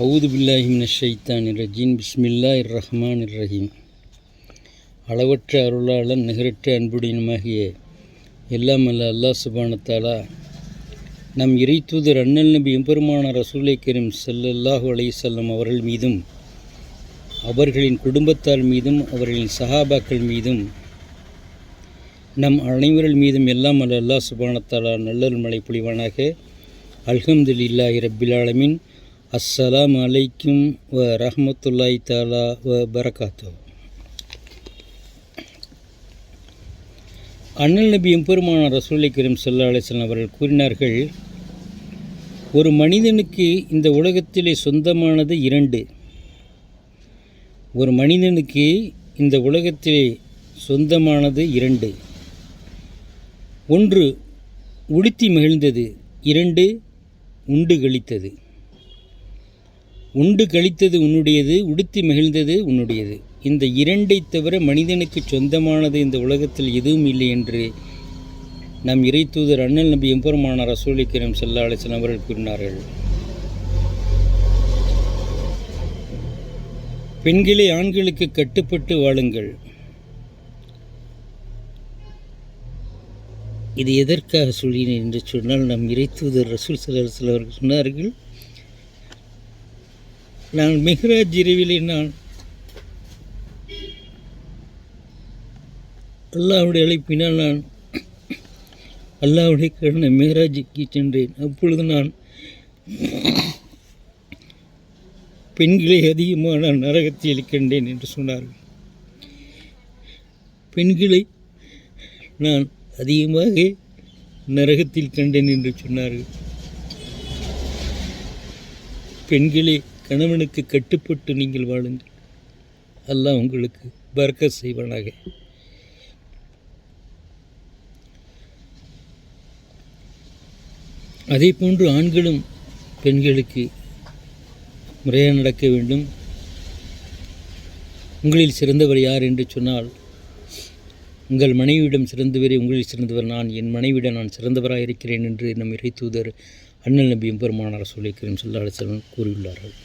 அவுது பில்லாஹி மினஷ் ஷைத்தானிர் ரஜீம். பிஸ்மில்லாஹிர் ரஹ்மானிர் ரஹீம். அளவற்ற அருளாளன் நிகரற்ற அன்புடையனுமாகிய எல்லாம் அல்ல அல்லாஹ் சுப்ஹானஹு தஆலா நம் இறை தூதர் அண்ணல் நபி எம்பெருமான ரசூலை கரீம் ஸல்லல்லாஹு அலைஹி வஸல்லம் அவர்கள் மீதும் அவர்களின் குடும்பத்தார் மீதும் அவர்களின் சஹாபாக்கள் மீதும் நம் அனைவர்கள் மீதும் எல்லாம் அல்ல அல்லாஹ் சுப்ஹானஹு தஆலா நல்லருள் மழை பொழிவானாக. அல்ஹம்துலில்லாஹி ரப்பில் ஆலமீன். அஸ்ஸலாமு அலைக்கும் வ ரஹ்மத்துல்லாஹி தஆலா வ பரகாத்துஹு. அண்ணல் நபி எம்பெருமான ரசூலை கரீம் ஸல்லல்லாஹு அலைஹி வஸல்லம் அவர்கள் கூறினார்கள், ஒரு மனிதனுக்கு இந்த உலகத்திலே சொந்தமானது இரண்டு. ஒரு மனிதனுக்கு இந்த உலகத்திலே சொந்தமானது இரண்டு. ஒன்று உடுத்தி மகிழ்ந்தது, இரண்டு உண்டு கழித்தது. உண்டு கழித்தது உன்னுடையது, உடுத்தி மகிழ்ந்தது உன்னுடையது. இந்த இரண்டை தவிர மனிதனுக்கு சொந்தமானது இந்த உலகத்தில் எதுவும் இல்லை என்று நம் இறை தூதர் அண்ணல் நபி எம்பெருமான ரசூலை கரீம் ஸல்லல்லாஹு அலைஹி வஸல்லம் அவர்கள் கூறினார்கள். பெண்களே, ஆண்களுக்கு கட்டுப்பட்டு வாழுங்கள். இது எதற்காக சொல்லினேன் என்று சொன்னால், நம் இறை தூதர் ரசூல் ஸல்லல்லாஹு அலைஹி வஸல்லம் அவர்கள் சொன்னார்கள், நான் மிஹ்ராஜ் இரவிலே நான் அல்லாஹ்வுடைய அழைப்பினால் நான் அல்லாஹ்வுடைய கருணை மிஹ்ராஜுக்கு சென்றேன். அப்பொழுது நான் பெண்களை அதிகமாக நான் நரகத்தில் கண்டேன் என்று சொன்னார்கள். பெண்களை நான் அதிகமாக நரகத்தில் கண்டேன் என்று சொன்னார்கள். பெண்களே, கணவனுக்கு கட்டுப்பட்டு நீங்கள் வாழுங்கள். அல்லாஹ் உங்களுக்கு பரக்கத் செய்வானாக. அதே போன்று ஆண்களும் பெண்களுக்கு முறையாக நடக்க வேண்டும். உங்களில் சிறந்தவர் யார் என்று சொன்னால், உங்கள் மனைவியிடம் சிறந்தவரே உங்களில் சிறந்தவர் நான், என் மனைவியிடம் நான் சிறந்தவராக இருக்கிறேன் என்று நம் இறை தூதர் அண்ணல் நபி எம்பெருமான ரசூலை கரீம் ஸல்லல்லாஹு அலைஹி வஸல்லம் கூறியுள்ளார்கள்.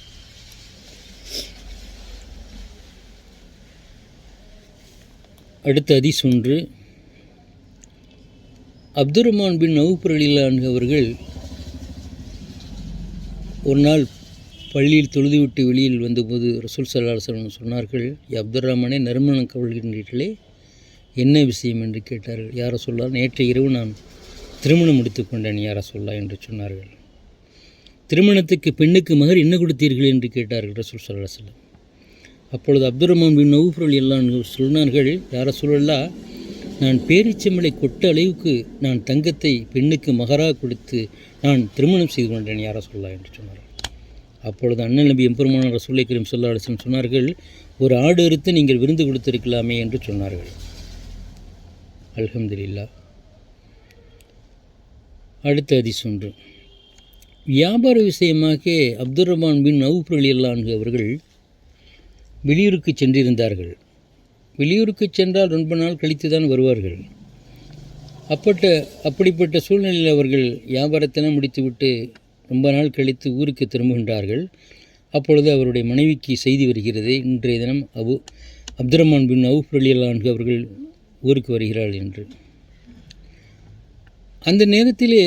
அடுத்த ஹதீஸ் ஒன்று, அப்துர் ரஹ்மான் பின் அவுஃப் ரலியல்லாஹு அன்ஹு அவர்கள் ஒரு நாள் பள்ளியில் தொழுதுவிட்டு வெளியில் வந்தபோது ரசூல் ஸல்லல்லாஹு அலைஹி வஸல்லம் சொன்னார்கள், அப்துர் ரஹ்மானே, நறுமணம் கவல்கின்றீர்களே, என்ன விஷயம் என்று கேட்டார்கள். யார சொல்லார், நேற்று இரவு நான் திருமணம் முடித்து கொண்டேன் யார சொல்லா என்று சொன்னார்கள். திருமணத்துக்கு பெண்ணுக்கு மகர் என்ன கொடுத்தீர்கள் என்று கேட்டார்கள் ரசூல் ஸல்லல்லாஹு அலைஹி வஸல்லம். அப்பொழுது அப்துர் ரஹ்மான் பின் அவுஃப் ரலியல்லாஹு அன்ஹு சொன்னார்கள், யார சொல்லலாம், நான் பேரிச்சம்பளை கொட்ட அளவுக்கு நான் தங்கத்தை பெண்ணுக்கு மகராக கொடுத்து நான் திருமணம் செய்து கொண்டேன் யார சொல்லலாம் என்று சொன்னார்கள். அப்பொழுது அண்ணல் நபி எம்பெருமான ரசூலை கரீம் ஸல்லல்லாஹு அலைஹி வஸல்லம் சொன்னார்கள், ஒரு ஆடு அறுத்து நீங்கள் விருந்து கொடுத்திருக்கலாமே என்று சொன்னார்கள். அல்ஹம்துலில்லாஹ். அடுத்த ஹதீஸ் ஒன்று, வியாபார விஷயமாக அப்துர் ரஹ்மான் பின் அவுஃப் ரலியல்லாஹு அன்ஹு அவர்கள் வெளியூருக்கு சென்றிருந்தார்கள். வெளியூருக்கு சென்றால் ரொம்ப நாள் கழித்து தான் வருவார்கள். அப்படிப்பட்ட சூழ்நிலையில் அவர்கள் வியாபாரத்தெல்லாம் முடித்துவிட்டு ரொம்ப நாள் கழித்து ஊருக்கு திரும்புகின்றார்கள். அப்பொழுது அவருடைய மனைவிக்கு செய்தி வருகிறது, இன்றைய தினம் அப்துர் ரஹ்மான் பின் அவுஃப் ரலியல்லாஹு அன்ஹு அவர்கள் ஊருக்கு வருகிறார்கள் என்று. அந்த நேரத்திலே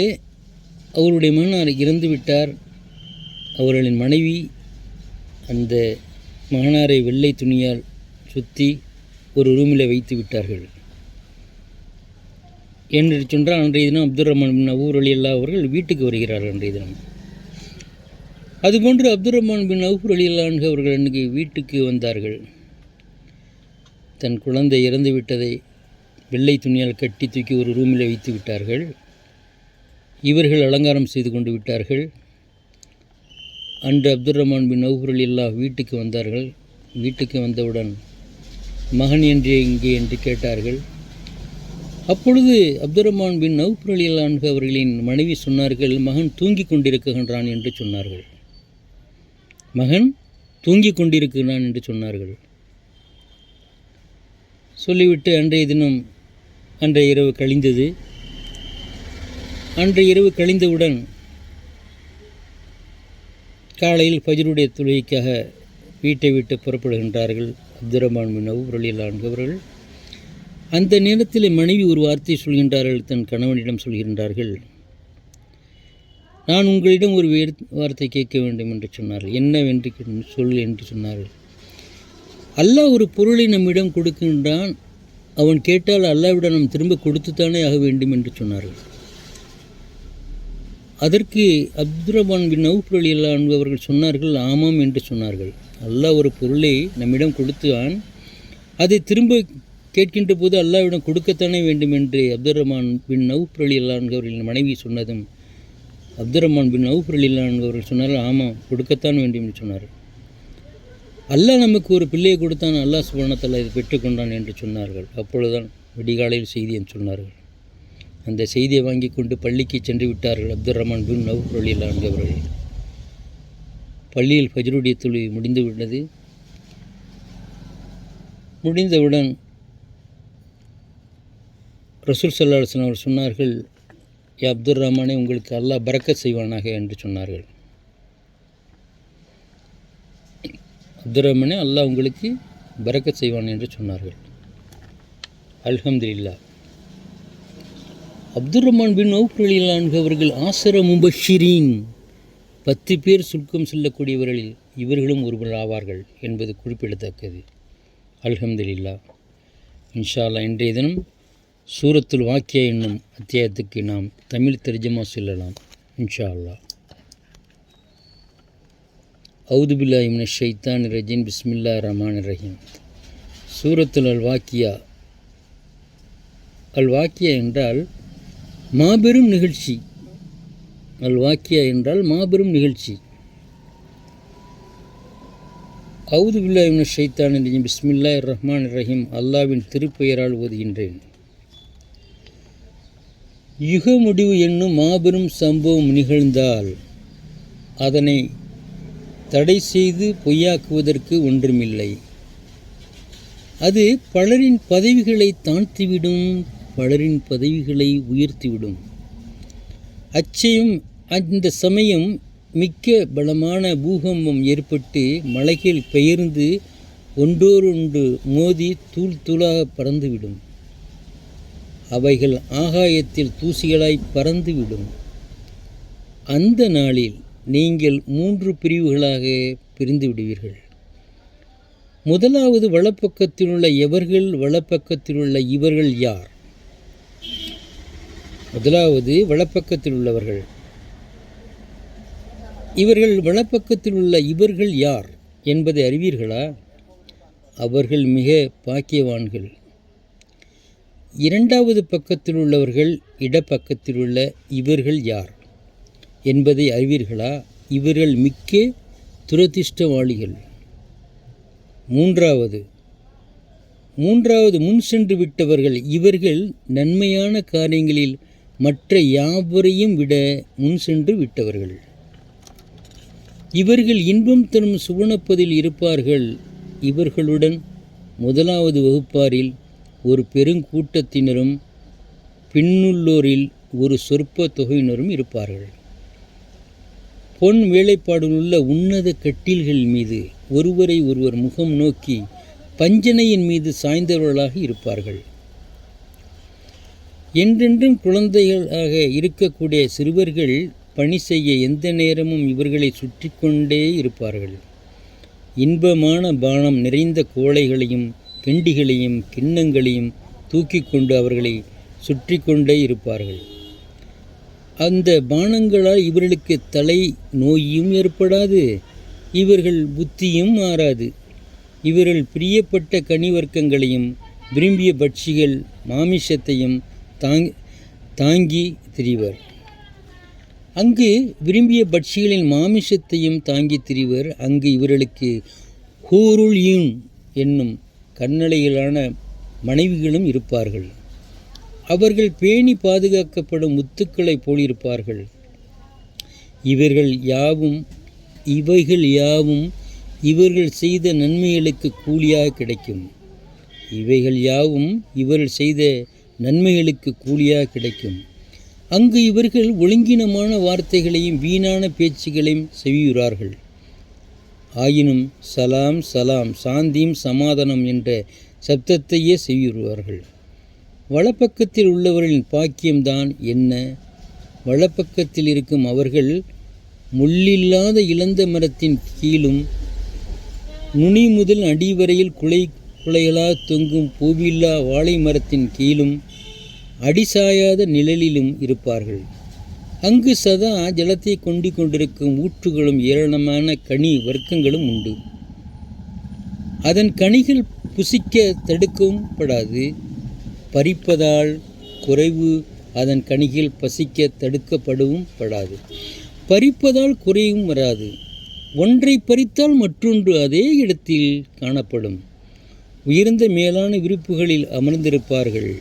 அவருடைய மகனார் இறந்து விட்டார். அவர்களின் மனைவி அந்த மகனாரை வெள்ளை துணியால் சுற்றி ஒரு ரூமில் வைத்து விட்டார்கள் என்று சொன்னால், அன்றைய தினம் அப்துர் ரஹ்மான் பின் அவுஃப் ரலியல்லாஹு அவர்கள் வீட்டுக்கு வருகிறார்கள் அன்றைய தினம். அதுபோன்று அப்துர் ரஹ்மான் பின் அவுஃப் ரலியல்லாஹு அன்ஹு அவர்கள் அன்றைக்கு வீட்டுக்கு வந்தார்கள். தன் குழந்தை இறந்து விட்டதை வெள்ளை துணியால் கட்டி தூக்கி ஒரு ரூமில் வைத்து விட்டார்கள். இவர்கள் அலங்காரம் செய்து கொண்டு விட்டார்கள். அன்று அப்துர் ரஹ்மான் பின் அவுஃப் ரலியல்லாஹு வீட்டுக்கு வந்தார்கள். வீட்டுக்கு வந்தவுடன் மகன் எங்கே என்று கேட்டார்கள். அப்பொழுது அப்துர் ரஹ்மான் பின் அவுஃப் ரலியல்லாஹு அன்ஹு அவர்களின் மனைவி சொன்னார்கள், மகன் தூங்கி கொண்டிருக்கின்றான் என்று சொன்னார்கள். மகன் தூங்கி கொண்டிருக்கிறான் என்று சொன்னார்கள். சொல்லிவிட்டு அன்றைய இரவு கழிந்தது. அன்றைய இரவு கழிந்தவுடன் காலையில் ஃபஜ்ருடைய தொழுகைக்காக வீட்டை விட்டு புறப்படுகின்றார்கள் அப்துர் ரஹ்மான் பின் அவுஃப் ரலியல்லாஹு அன்ஹு அவர்கள். அந்த நேரத்தில் மனைவி ஒரு வார்த்தை சொல்கின்றார்கள், தன் கணவனிடம் சொல்கின்றார்கள், நான் உங்களிடம் ஒரு வார்த்தை கேட்க வேண்டும் என்று சொன்னார்கள். என்னவென்று சொல் என்று சொன்னார்கள். அல்லாஹ் ஒரு பொருளை நம்மிடம் கொடுக்கின்றான், அவன் கேட்டால் அல்லாஹ்விடம் நாம் திரும்ப கொடுத்துத்தானே ஆக வேண்டும் என்று சொன்னார்கள். அதற்கு அப்துர் ரஹ்மான் பின் அவுஃப் ரலியல்லாஹு அன்ஹு அவர்கள் சொன்னார்கள், ஆமாம் என்று சொன்னார்கள். அல்லாஹ் ஒரு பொருளை நம்மிடம் கொடுத்தான், அதை திரும்ப கேட்கின்ற போது அல்லாஹ்விடம் கொடுக்கத்தானே வேண்டும் என்று அப்துர் ரஹ்மான் பின் அவுஃப் ரலியல்லாஹு அன்ஹு அவர்களின் மனைவி சொன்னதும் அப்துர் ரஹ்மான் பின் அவுஃப் ரலியல்லாஹு அன்ஹு அவர்கள் சொன்னார்கள், ஆமாம் கொடுக்கத்தான் வேண்டும் என்று சொன்னார்கள். அல்லாஹ் நமக்கு ஒரு பிள்ளையை கொடுத்தான், அல்லாஹ் சுப்ஹானஹு வ தஆலா இதை பெற்றுக்கொண்டான் என்று சொன்னார்கள். அப்பொழுதுதான் விடிகாலையில் செய்தி என்று சொன்னார்கள். அந்த செய்தியை வாங்கி கொண்டு பள்ளிக்கு சென்று விட்டார்கள் அப்துர் ரஹ்மான் பின் அவுஃப் ரலியல்லாஹு அன்ஹு அவர்கள். பள்ளியில் ஃபஜ்ருடைய தொழுகை முடிந்துவிட்டது. முடிந்தவுடன் ரசூல் ஸல்லல்லாஹு அலைஹி வஸல்லம் அவர்கள் சொன்னார்கள், யா அப்துர் ரஹ்மானே, உங்களுக்கு அல்லாஹ் பரக்கத் செய்வானாக என்று சொன்னார்கள். அப்துர் ரஹ்மானே, அல்லாஹ் உங்களுக்கு பரக்கத் செய்வான் என்று சொன்னார்கள். அல்ஹம்துலில்லாஹ். அப்துர் ரஹ்மான் பின் அவுஃப் ரலியல்லாஹு அன்ஹு அவர்கள் ஆஸர முபஷ்ஷிரீன், 10 பேர் சுருக்கம் செல்லக்கூடியவர்களில் இவர்களும் ஒருவர் ஆவார்கள் என்பது குறிப்பிடத்தக்கது. அல்ஹம்துலில்லாஹ். இன்ஷா அல்லாஹ் இன்றைய தினம் சூரத்துல் வாக்கியா என்னும் அத்தியாயத்துக்கு நாம் தமிழ் தர்ஜமா சொல்லலாம் இன்ஷா அல்லாஹ். அவுது பில்லாஹி மினஷ் ஷைத்தானிர் ரஜீம். பிஸ்மில்லாஹிர் ரஹ்மானிர் ரஹீம். சூரத்துல் அல் வாக்கியா. அல் வாக்கியா என்றால் மாபெரும் நிகழ்ச்சி. அல் வாக்கியா என்றால் மாபெரும் நிகழ்ச்சி. அவுது பில்லாஹி மினஷ் ஷைத்தானிர் ரஜீம். பிஸ்மில்லாஹிர் ரஹ்மானிர் ரஹீம். அல்லாஹ்வின் திருப்பெயரால் ஓதுகின்றேன். யுக முடிவு என்னும் மாபெரும் சம்பவம் நிகழ்ந்தால் அதனை தடை செய்து பொய்யாக்குவதற்கு ஒன்றுமில்லை. அது பலரின் பதவிகளை தாழ்த்திவிடும், பலரின் பதவிகளை உயர்த்திவிடும். அந்த சமயம் மிக்க பலமான பூகம்பம் ஏற்பட்டு மலைகள் பெயர்ந்து ஒன்றோடொன்று மோதி தூள் தூளாக பறந்துவிடும். அவைகள் ஆகாயத்தில் தூசிகளாய் பறந்துவிடும். அந்த நாளில் நீங்கள் 3 பிரிவுகளாக பிரிந்து விடுவீர்கள். முதலாவது வலப்பக்கத்தில் உள்ள எவர்கள், வலப்பக்கத்தில் உள்ள இவர்கள் யார்? முதலாவது வலப்பக்கத்தில் உள்ளவர்கள். இவர்கள் வலப்பக்கத்தில் உள்ள இவர்கள் யார் என்பதை அறிவீர்களா? அவர்கள் மிக பாக்கியவான்கள். இரண்டாவது பக்கத்தில் உள்ளவர்கள் இடப்பக்கத்தில் உள்ள இவர்கள் யார் என்பதை அறிவீர்களா? இவர்கள் மிக்க துரதிர்ஷ்டவாளிகள். மூன்றாவது முன் சென்று விட்டவர்கள். இவர்கள் நன்மையான காரியங்களில் மற்ற யாவரையும் விட முன் சென்று விட்டவர்கள். இவர்கள் இன்பம் தரும் சுவனப்பதில் இருப்பார்கள். இவர்களுடன் முதலாவது வகுப்பாரில் ஒரு பெருங்கூட்டத்தினரும் பின்னுள்ளோரில் ஒரு சொற்ப தொகையினரும் இருப்பார்கள். பொன் வேலைப்பாடுள்ள உன்னத கட்டில்கள் மீது ஒருவரை ஒருவர் முகம் நோக்கி பஞ்சனையின் மீது சாய்ந்தவர்களாக இருப்பார்கள். என்றென்றும் குழந்தைகளாக இருக்கக்கூடிய சிறுவர்கள் பணி செய்ய எந்த நேரமும் இவர்களை சுற்றி கொண்டே இருப்பார்கள். இன்பமான பானம் நிறைந்த கோளைகளையும் கெண்டிகளையும் கிண்ணங்களையும் தூக்கி கொண்டு அவர்களை சுற்றி கொண்டே இருப்பார்கள். அந்த பானங்களால் இவர்களுக்கு தலை நோயும் ஏற்படாது, இவர்கள் புத்தியும் மாறாது. இவர்கள் பிரியப்பட்ட கனிவர்க்கங்களையும் விரும்பிய பட்சிகள் மாமிசத்தையும் தாங்கி திரிவர். அங்கு விரும்பிய பட்சிகளின் மாமிசத்தையும் தாங்கி திரிவர். அங்கு இவர்களுக்கு ஹூருல் ஈன் என்னும் கண்ணலைகளான மனைவிகளும் இருப்பார்கள். அவர்கள் பேணி பாதுகாக்கப்படும் முத்துக்களைப் போலிருப்பார்கள். இவைகள் யாவும் இவர்கள் செய்த நன்மைகளுக்கு கூலியாக கிடைக்கும். இவைகள் யாவும் இவர்கள் செய்த நன்மைகளுக்கு கூலியாக கிடைக்கும். அங்கு இவர்கள் ஒழுங்கினமான வார்த்தைகளையும் வீணான பேச்சுகளையும் செவியுறார்கள். ஆயினும் சலாம் சலாம் சாந்தியும் சமாதானம் என்ற சப்தத்தையே செய்வார்கள். வலப்பக்கத்தில் உள்ளவர்களின் பாக்கியம்தான் என்ன? வலப்பக்கத்தில் இருக்கும் அவர்கள் முள்ளில்லாத இளந்த மரத்தின் கீழும் நுனி முதல் அடிவரையில் குலைகளாக தொங்கும் பூவில்லா வாழை மரத்தின் கீழும் அடிசாயாத நிழலிலும் இருப்பார்கள். அங்கு சதா ஜலத்தை கொண்டிருக்கும் ஊற்றுகளும் ஏராளமான கனி வர்க்கங்களும் உண்டு. அதன் கனிகள் புசிக்க தடுக்கவும் படாது. பறிப்பதால் குறைவு அதன் கனிகள் பசிக்க தடுக்கப்படவும் படாது. பறிப்பதால் குறையும் வராது. ஒன்றை பறித்தால் மற்றொன்று அதே இடத்தில் காணப்படும். உயர்ந்த மேலான விருப்புகளில் அமர்ந்திருப்பார்கள்.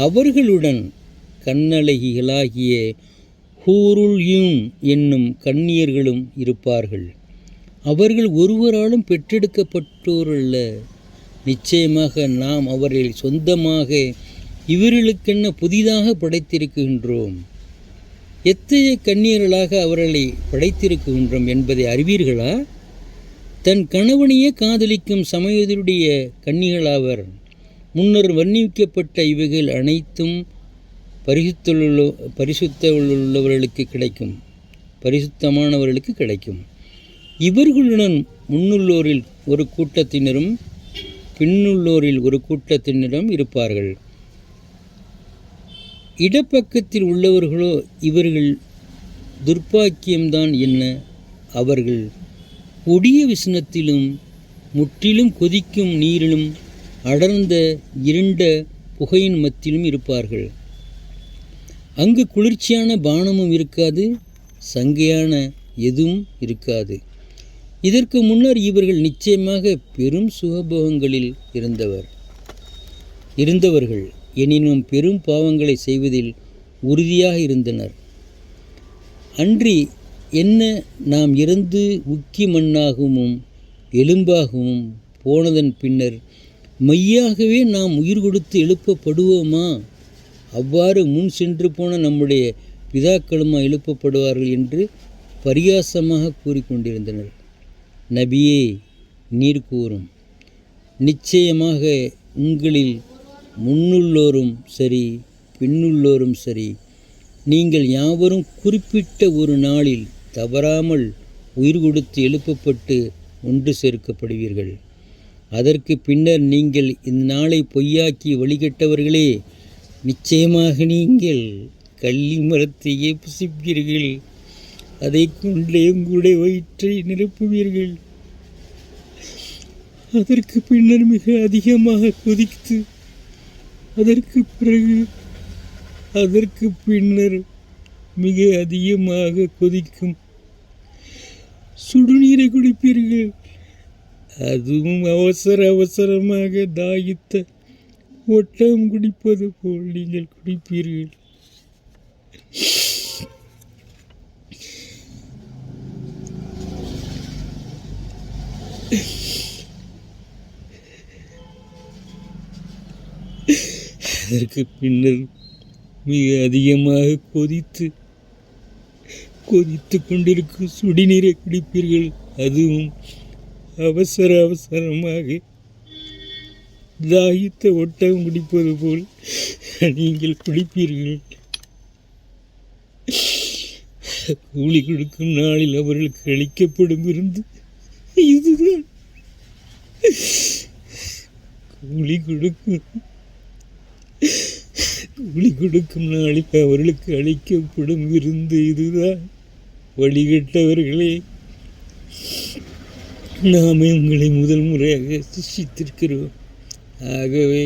அவர்களுடன் கண்ணழகிகளாகிய ஹூருல் யூன் என்னும் கன்னியர்களும் இருப்பார்கள். அவர்கள் ஒருவராலும் பெற்றெடுக்கப்பட்டோரல்ல. நிச்சயமாக நாம் அவர்களை சொந்தமாக இவர்களுக்கென்ன புதிதாக படைத்திருக்கின்றோம். எத்தகைய கன்னியர்களாக அவர்களை படைத்திருக்கின்றோம் என்பதை அறிவீர்களா? தன் கணவனையே காதலிக்கும் சமயத்தினுடைய கன்னிகளாவர். முன்னர் வர்ணிக்கப்பட்ட இவைகள் அனைத்தும் பரிசுத்தமுள்ளவர்களுக்கு கிடைக்கும், பரிசுத்தமானவர்களுக்கு கிடைக்கும். இவர்களுடன் முன்னுள்ளோரில் ஒரு கூட்டத்தினரும் பின்னுள்ளோரில் ஒரு கூட்டத்தினரும் இருப்பார்கள். இடப்பக்கத்தில் உள்ளவர்களோ இவர்கள் துர்ப்பாக்கியம்தான் என்ன? அவர்கள் கொடிய விசனத்திலும் முற்றிலும் கொதிக்கும் நீரிலும் அடர்ந்த இருண்ட புகையின் மத்தியிலும் இருப்பார்கள். அங்கு குளிர்ச்சியான பானமும் இருக்காது, சங்கையான எதுவும் இருக்காது. இதற்கு முன்னர் இவர்கள் நிச்சயமாக பெரும் சுகபோகங்களில் இருந்தவர்கள். எனினும் பெரும் பாவங்களை செய்வதில் உறுதியாக இருந்தனர். அன்றி என்ன, நாம் இறந்து உக்கி மண்ணாகவும் எலும்பாகவும் போனதன் பின்னர் மெய்யாகவே நாம் உயிர் கொடுத்து எழுப்பப்படுவோமா? அவ்வாறு முன் சென்று போன நம்முடைய பிதாக்களுமா எழுப்பப்படுவார்கள் என்று பரியாசமாக கூறிக்கொண்டிருந்தனர். நபியே, நீர் கூறும், நிச்சயமாக உங்களில் முன்னுள்ளோரும் சரி பின்னுள்ளோரும் சரி, நீங்கள் யாவரும் குறிப்பிட்ட ஒரு நாளில் தவறாமல் உயிர் கொடுத்து எழுப்பப்பட்டு ஒன்று சேர்க்கப்படுவீர்கள். அதற்கு பின்னர் நீங்கள் இந்நாளை பொய்யாக்கி வழிகட்டவர்களே, நிச்சயமாக நீங்கள் கள்ளி மரத்தையே புசிப்பீர்கள், அதை கொண்டே உங்களுடைய வயிற்றை நிரப்புவீர்கள். அதற்கு பின்னர் மிக அதிகமாக கொதித்து அதற்கு பின்னர் மிக அதிகமாக கொதிக்கும் சுடுநீரை குடிப்பீர்கள். அதுவும் அவசரமாக தாகித்த ஒட்டகம் குடிப்பது போல் நீங்கள் குடிப்பீர்கள். அதற்கு பின்னர் மிக அதிகமாக கொதித்து கொண்டிருக்கும் சுடிநீரை குடிப்பீர்கள். அதுவும் அவசரமாக தாகித்த ஒட்டகம் குடிப்பது போல் நீங்கள் குடிப்பீர்கள். கூலி கொடுக்கும் நாளில் அவர்களுக்கு அளிக்கப்படும் விருந்து இதுதான். கூலி கொடுக்கும் நாளில் அவர்களுக்கு அளிக்கப்படும் விருந்து இதுதான். வழிகட்டவர்களே, நாமே உங்களை முதல் முறையாக சிருஷ்டித்திருக்கிறோம். ஆகவே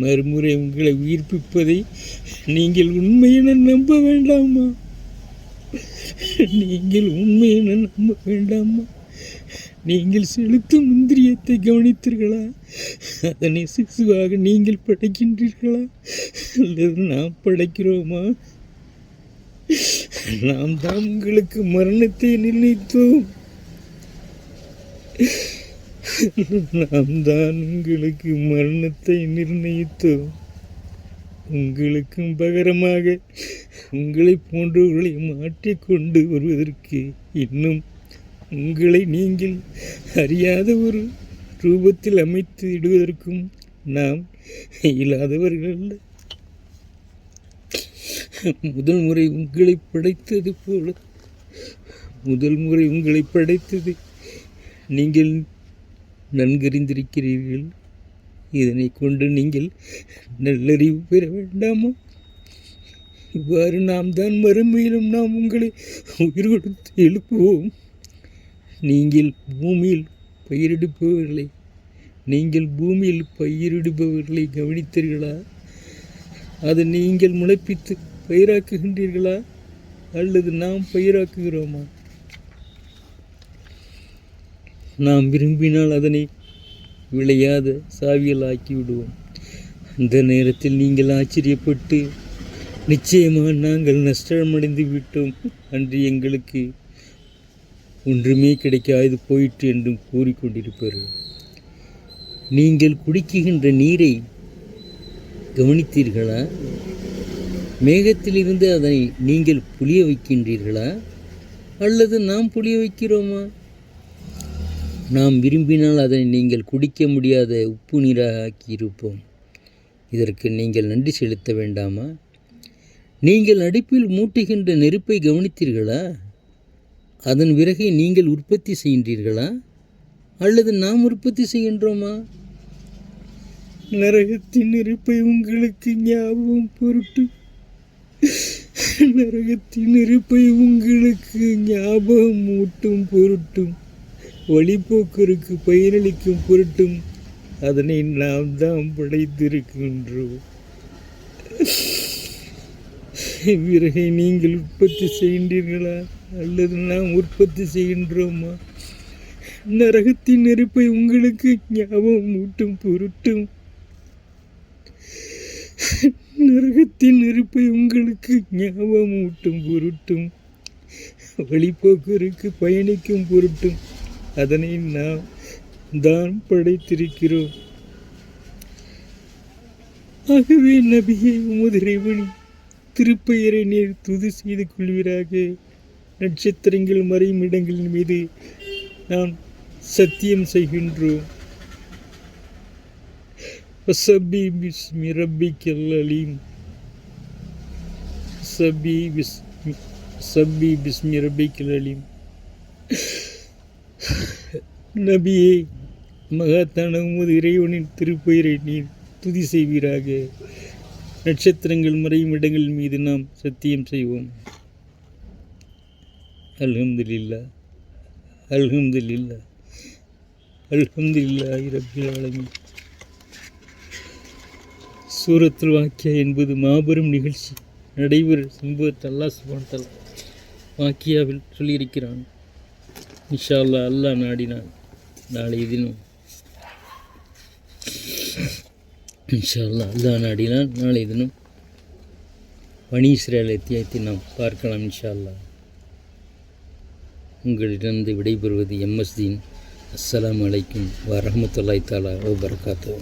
மறுமுறை உங்களை உயிர்ப்பிப்பதை நீங்கள் உண்மையென நம்ப வேண்டாமா? நீங்கள் செலுத்தும் இந்திரியத்தை கவனித்தீர்களா? அதனை சிசுவாக நீங்கள் படைக்கின்றீர்களா அல்லது நாம் படைக்கிறோமா? நாம் தான் உங்களுக்கு மரணத்தை நிர்ணயித்தோம். உங்களுக்கும் பகரமாக உங்களை போன்றவர்களை மாற்றிக்கொண்டு வருவதற்கு இன்னும் உங்களை நீங்கள் அறியாத ஒரு ரூபத்தில் அமைத்து இடுவதற்கும் நாம் இயலாதவர்கள் அல்ல. முதல் முறை உங்களை படைத்தது போல நீங்கள் நன்கறிந்திருக்கிறீர்கள். இதனை கொண்டு நீங்கள் நல்லறிவு பெற வேண்டாமா? இவ்வாறு நாம் தான் மறுமையிலும் நாம் உங்களை உயிர் கொடுத்து எழுப்புவோம். நீங்கள் பூமியில் பயிரிடுபவர்களை கவனித்தீர்களா? அதை நீங்கள் முளைப்பித்து பயிராக்குகின்றீர்களா அல்லது நாம் பயிராக்குகிறோமா? நாம் விரும்பினால் அதனை விளையாத சாவியல் ஆக்கி விடுவோம். அந்த நேரத்தில் நீங்கள் ஆச்சரியப்பட்டு நிச்சயமாக நாங்கள் நஷ்டமடைந்து விட்டோம், அன்று எங்களுக்கு ஒன்றுமே கிடைக்காது போயிற்று என்றும் கூறிக்கொண்டிருப்பார்கள். நீங்கள் குடிக்கின்ற நீரை கவனித்தீர்களா? மேகத்திலிருந்து அதனை நீங்கள் புளிய வைக்கின்றீர்களா அல்லது நாம் புளிய வைக்கிறோமா? நாம் விரும்பினால் அதனை நீங்கள் குடிக்க முடியாத உப்பு நீராக ஆக்கியிருப்போம். இதற்கு நீங்கள் நன்றி செலுத்த வேண்டாமா? நீங்கள் அடுப்பில் மூட்டுகின்ற நெருப்பை கவனித்தீர்களா? அதன் விறகை நீங்கள் உற்பத்தி செய்கின்றீர்களா அல்லது நாம் உற்பத்தி செய்கின்றோமா? நரகத்தின் நெருப்பை உங்களுக்கு ஞாபகம் ஊட்டும் பொருட்டும் வழிபோக்கருக்கு பயனளிக்கும் பொருட்டும் அதனை நாம் தான் படைத்திருக்கின்றோம். விறகை நீங்கள் உற்பத்தி செய்கின்றீர்களா அல்லது நாம் உற்பத்தி செய்கின்றோமா? நரகத்தின் நெருப்பை உங்களுக்கு ஞாபகம் ஊட்டும் பொருட்டும் வழிபோக்கருக்கு பயணிக்கும் பொருட்டும் அதனை நாம் தான் படைத்திருக்கிறோம். ஆகவே நபியே, உமது இறைவனின் திருப்பெயரை நீர் துதி செய்து கொள்வீராக. நட்சத்திரங்கள் மறையும் இடங்களின் மீது நாம் சத்தியம் செய்கின்றோம். சபி பிஸ்மி ரப்பிக்கல் அலீம். நபியே, மகாத்தான உமது இறைவனின் திருப்பெயரை நீர் துதி செய்வீராக. நட்சத்திரங்கள் மறையும் இடங்கள் மீது நாம் சத்தியம் செய்வோம். அல்ஹம்துலில்லாஹி ரப்பில் ஆலமீன். சூரத்துல் வாக்கியா என்பது மாபெரும் நிகழ்ச்சி நடைபெறும் சம்பவத்தை அல்லாஹ் சுப்ஹானஹு வ தஆலா வாக்கியாவில் சொல்லியிருக்கிறான். இன்ஷா அல்லாஹ், அல்லாஹ் நாடினான் நாளைய தினம் பனி இஸ்ரேல் அத்தியாயத்தை நாம் பார்க்கலாம். இன்ஷா அல்லாஹ். உங்களிடந்து விடைபெறுவது எம்எஸ்தீன். அஸ்ஸலாமு அலைக்கும் வரஹ்மத்துல்லாஹி தஆலா வ பரகாத்துஹு.